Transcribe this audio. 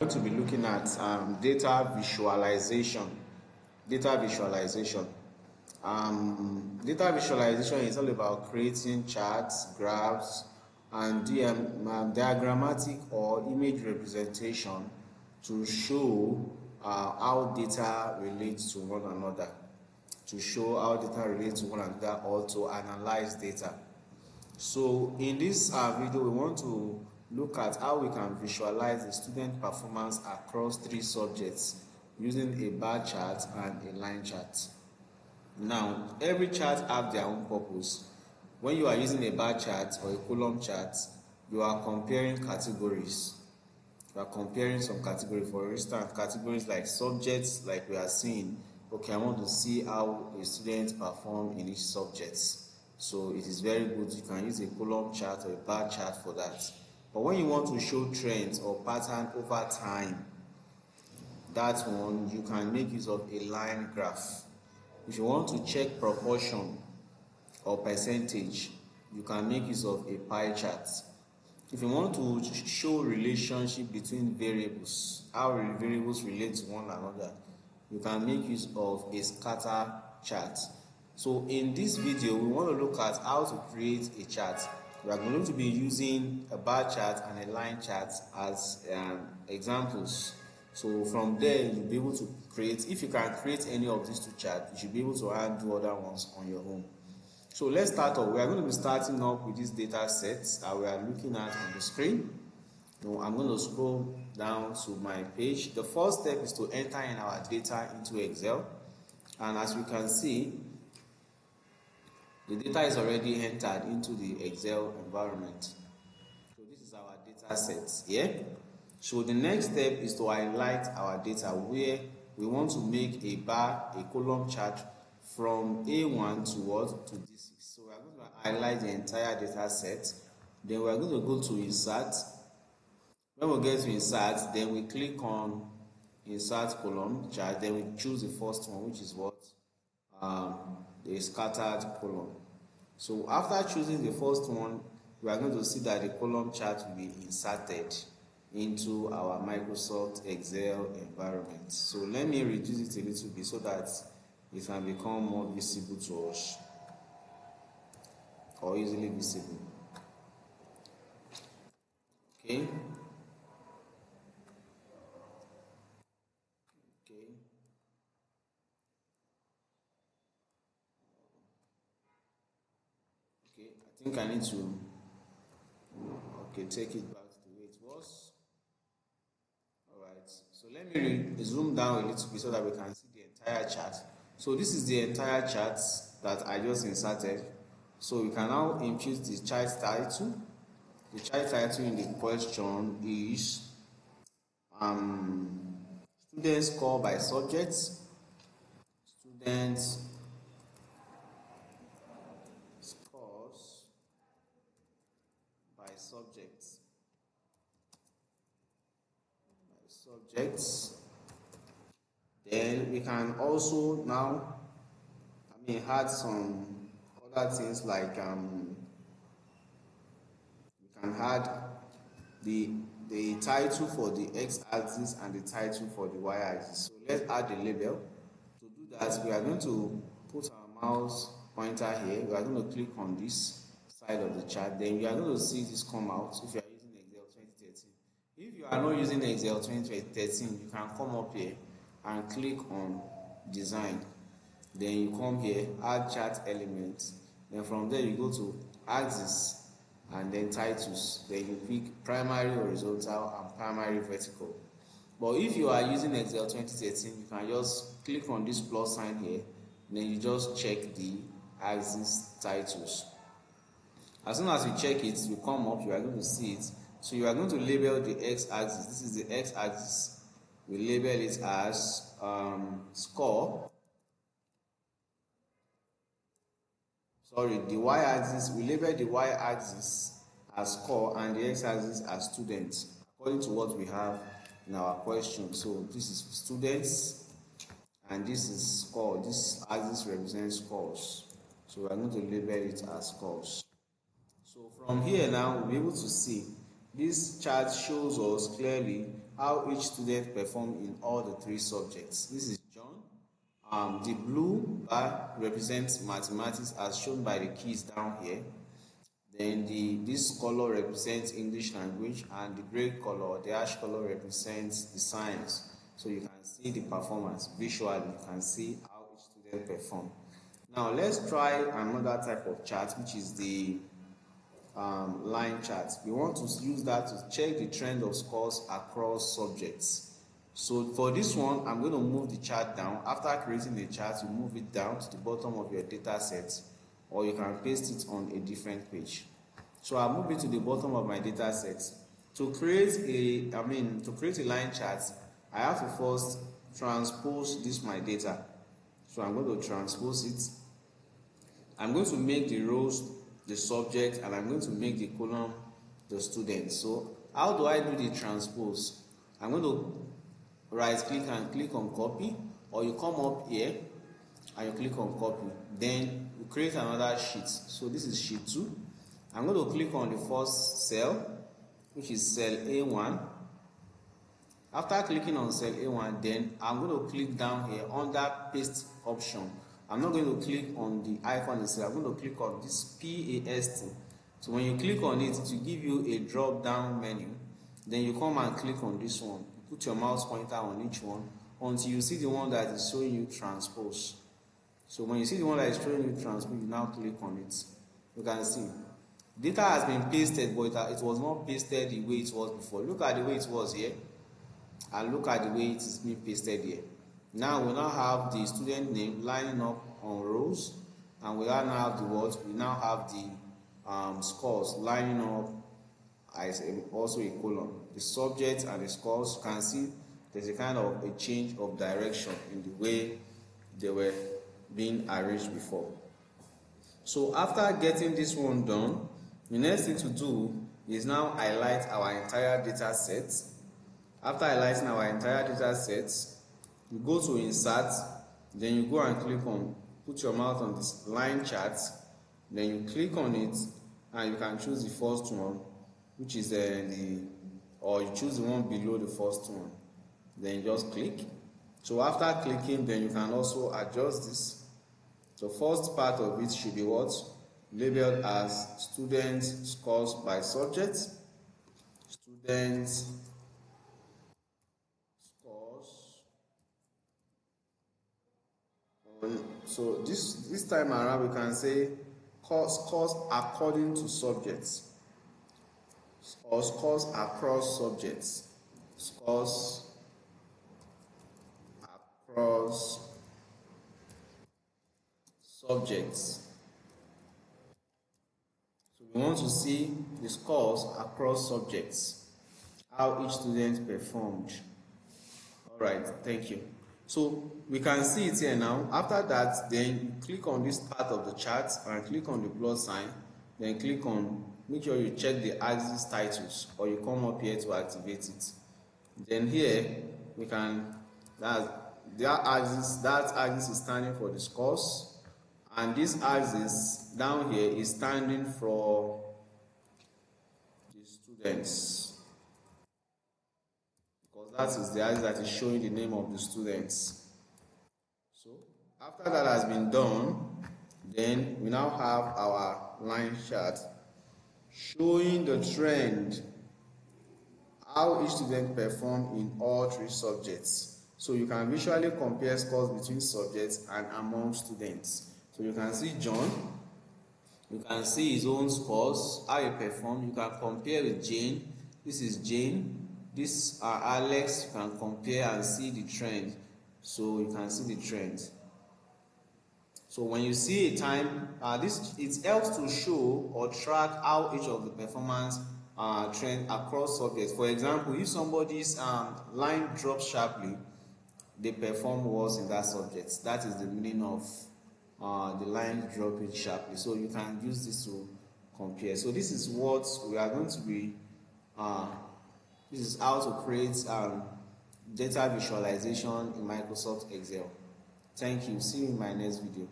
Going to be looking at data visualization. Data visualization. Data visualization is all about creating charts, graphs, and diagrammatic or image representation to show how data relates to one another. To show how data relates to one another or to analyze data. So in this video, we want to look at how we can visualize the student performance across three subjects using a bar chart and a line chart. Now, every chart have their own purpose. When you are using a bar chart or a column chart, you are comparing categories. You are comparing some category. For instance, categories like subjects, like we are seeing. Okay, I want to see how a student perform in each subject. So it is very good. You can use a column chart or a bar chart for that. But when you want to show trends or pattern over time, that one you can make use of a line graph. If you want to check proportion or percentage, you can make use of a pie chart. If you want to show relationship between variables, how variables relate to one another, you can make use of a scatter chart. So in this video, we want to look at how to create a chart. We are going to be using a bar chart and a line chart as examples. So from there, you'll be able to create, if you can create any of these two charts, you should be able to add do other ones on your own. So let's start off. We are going to be starting up with this data sets that we are looking at on the screen. Now I'm going to scroll down to my page. The first step is to enter in our data into Excel. And as we can see, the data is already entered into the Excel environment. So this is our data set here. So the next step is to highlight our data where we want to make a bar, a column chart from A1 to what? To D6. So we are going to highlight the entire data set. Then we are going to go to insert. When we get to insert, then we click on insert column chart. Then we choose the first one, which is what? The scattered column. So after choosing the first one, we are going to see that the column chart will be inserted into our Microsoft Excel environment. So let me reduce it a little bit so that it can become more visible to us or easily visible. Okay. Okay. Okay, I think I need to take it back to the way it was. Alright, so let me zoom down a little bit so that we can see the entire chart. So this is the entire chart that I just inserted. So we can now impute the chart title. The chart title in the question is student score by subjects, students scores by subjects, Then we can also now add some other things like we can add the title for the x-axis and the title for the y-axis. So let's add the label. To do that, we are going to put our mouse pointer here. We are going to click on this side of the chart. Then we are going to see this come out if you are using Excel 2013. If you are not using Excel 2013, you can come up here and click on design. Then you come here, add chart elements. Then from there you go to axis and then titles. Then you pick primary horizontal and primary vertical. But if you are using Excel 2013, you can just click on this plus sign here. Then you just check the axis titles. As soon as you check it, you come up, you are going to see it. So you are going to label the x-axis. This is the x-axis. We label it as score. Sorry, the y-axis, we label the y-axis as score and the x-axis as students, according to what we have in our question. So this is students and this is score. This axis represents scores. So we are going to label it as scores. So from here now, we'll be able to see this chart shows us clearly how each student performed in all the three subjects. This is John. The blue bar represents mathematics as shown by the keys down here. Then this color represents English language, and the gray color, the ash color, represents the science. So you can see the performance visually. You can see how each student perform. Now let's try another type of chart, which is the line chart. We want to use that to check the trend of scores across subjects. So for this one, I'm going to move the chart down. After creating the chart, you move it down to the bottom of your data set, or you can paste it on a different page. So I'll move it to the bottom of my data set. To create a line chart, I have to first transpose this my data. So I'm going to transpose it. I'm going to make the rows the subject, and I'm going to make the column the student. So how do I do the transpose? I'm going to right click and click on copy, or you come up here and you click on copy. Then you create another sheet. So this is sheet 2. I'm going to click on the first cell, which is cell A1. After clicking on cell A1, then I'm going to click down here under paste option. I'm not going to click on the icon itself. I'm going to click on this PAST. So when you click on it, it will give you a drop down menu. Then you come and click on this one. You put your mouse pointer on each one until you see the one that is showing you transpose. So when you see the one that is showing you transpose, you now click on it. You can see data has been pasted, but it was not pasted the way it was before. Look at the way it was here, and look at the way it is being pasted here. Now we now have the student name lining up on rows, and we now have the words. We now have the scores lining up as also a column. The subject and the scores, you can see there's a kind of a change of direction in the way they were being arranged before. So after getting this one done, the next thing to do is now highlight our entire data set. After highlighting our entire data set, you go to insert, then you go and click on, put your mouse on this line chart, then you click on it, and you can choose the first one, which is or you choose the one below the first one. Then you just click. So after clicking, then you can also adjust this. The first part of it should be what? Labeled as student scores by subject, student scores. So this time around we can say scores according to subjects, or scores across subjects, scores across subjects. So we want to see the scores across subjects, how each student performed. All right, thank you. So we can see it here now. After that, then you click on this part of the chart and click on the plus sign, then click on, make sure you check the axis titles, or you come up here to activate it. Then here we can, that axis is standing for the scores, and this axis down here is standing for the students, because that is the axis that is showing the name of the students. So after that has been done, then we now have our line chart showing the trend, how each student performed in all three subjects. So you can visually compare scores between subjects and among students. So you can see John, you can see his own scores, how he performed. You can compare with Jane. This is Jane. This are Alex. You can compare and see the trend. So you can see the trend. So when you see a time, it helps to show or track how each of the performance trend across subjects. For example, if somebody's line drops sharply, they perform worse in that subject. That is the meaning of the line dropping sharply. So you can use this to compare. So this is what we are going to be, this is how to create data visualization in Microsoft Excel. Thank you. See you in my next video.